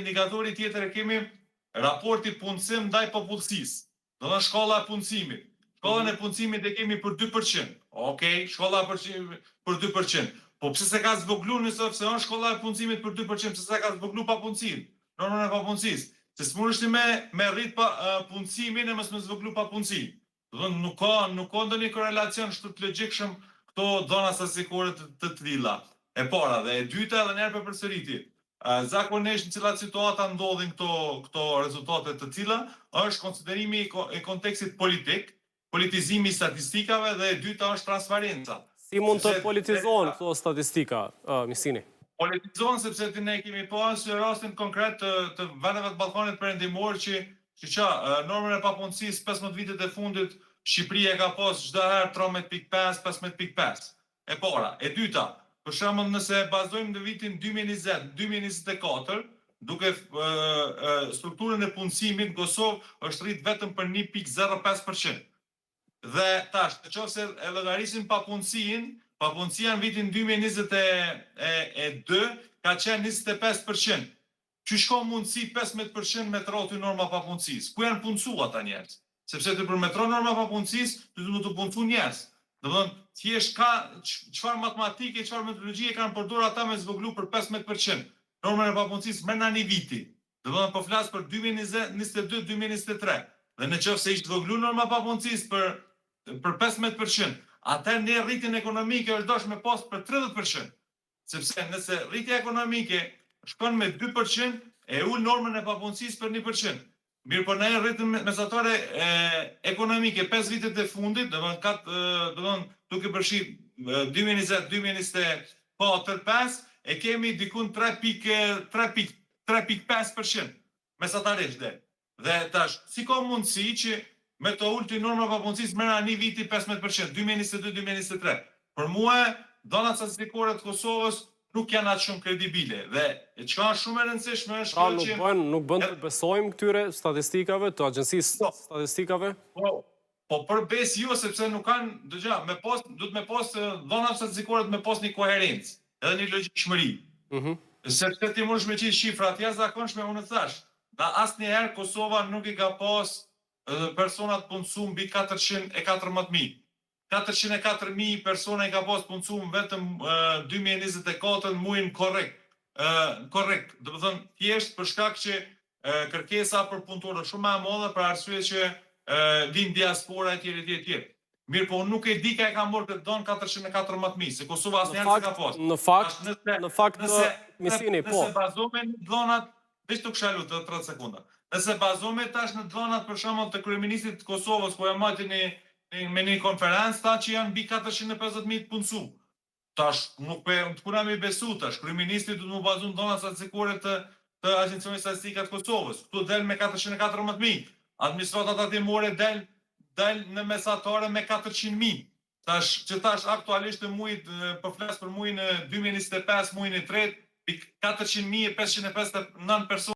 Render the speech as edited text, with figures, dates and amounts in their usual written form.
indikatori tjetër e kemi raporti punësim ndaj popullsisë. Do të shkolla e punësimit. Shkollën e punësimit e kemi për 2%. Okej, shkolla për 2%. Po pse se ka zvoglu nëse është shkolla e punësimit për 2%, pse se ka zvoglu papunësinë? Normën e papunësisë. Se s'mundesh me rrit punësimin e mos me zvoglu papunësinë. Do të thonë nuk ka ndonjë korrelacion kështu të logjikshëm këto dhëna statistikore të tilla. E para dhe e dyta edhe një herë për përsëriti. Zakonisht në cilat situata ndodhin këto rezultate të tilla, është konsiderimi i kontekstit politik, politizimi i statistikave dhe e dyta është transparenca. Si mund të politizohen këto statistika, Misini? Politizohen sepse ne kemi pasur rastin konkret të vendeve të Ballkanit Perëndimor që normën e papunësisë 15 vitet e fundit Shqipëria ka pas çdo herë 13.5, 15.5. E para, e dyta, për shembull nëse bazojmë në vitin 2020-2024, duke strukturën e punësimit në Kosovë është rrit vetëm për 1.05%. Dhe tash, nëse e llogarisim papunësia në vitin 2022 ka qenë 25%. Që shko mundësi 15% me të rrotull norma papunësisë? Ku janë punësu ata njerëz? Sepse të përmetron norma papunësisë, të punësu njerëz. Do të thonë, thjesht ka çfarë matematike, çfarë metodologjie kanë përdorur ata me zvoglu për 15%. Normën e papunësisë më në një viti. Do të thonë po flas për 2022-2023. Dhe nëse ishte zvoglu norma papunësisë për 15%, atëherë ne rritjen ekonomike është dosh me pas për 30%. Sepse nëse rritja ekonomike shkon me 2%, e ul normën e papunësisë për 1%. Mirë, po ne rritën mesatare ekonomike 5 vitet e fundit, do të thonë duke përfshi 2020-2024-2025, e kemi dikun 3.5% mesatarisht dhe. Dhe tash, si ka mundësi që me të ulti norma papunësisë më në një viti 15%, 2022-2023. Për mua, dhënat statistikore të Kosovës nuk janë atë shumë kredibile. Dhe çka është shumë e rëndësishme është kjo që nuk bën të besojmë këtyre statistikave, të agjencisë statistikave? Po përbes jo, sepse nuk kanë, duhet me pas dhënat statistikore me pas një koherencë, edhe një logjikshmëri. Sepse ti mundesh me qitë shifrat jashtëzakonshme, unë thash, da asnjëherë Kosova nuk i ka pas personat punësuar mbi 414.000. 404.000 persona i ka pas punësuar vetëm 2024 në muajin korrekt. Do të thonë thjesht për shkak që kërkesa për punëtorë është shumë më e madhe për arsye që vin diaspora etj. Mirë, po nuk e di ka e ka marrë këtë don 414.000, se Kosova asnjëherë s'ka pas. Në fakt, Misini, po. Nëse bazohemi në dhënat, veç të kisha lutur 30 sekonda. Nëse bazohemi tash në dhënat për shembull të kryeministit të Kosovës, po ja mati me një konferencë, ta që janë mbi 450.000 të punësuar. Tash, nuk puna me besu tash, kryeministi du të më bazu në dhënat statistikore të Agjencionit Statistikat Kosovës. Këtu del me 414.000. Administratat atimore del në mesatare me 400.000. Që tash aktualisht në mujt, për flas për mujnë 2025, mujnë 3, 400.559 persona.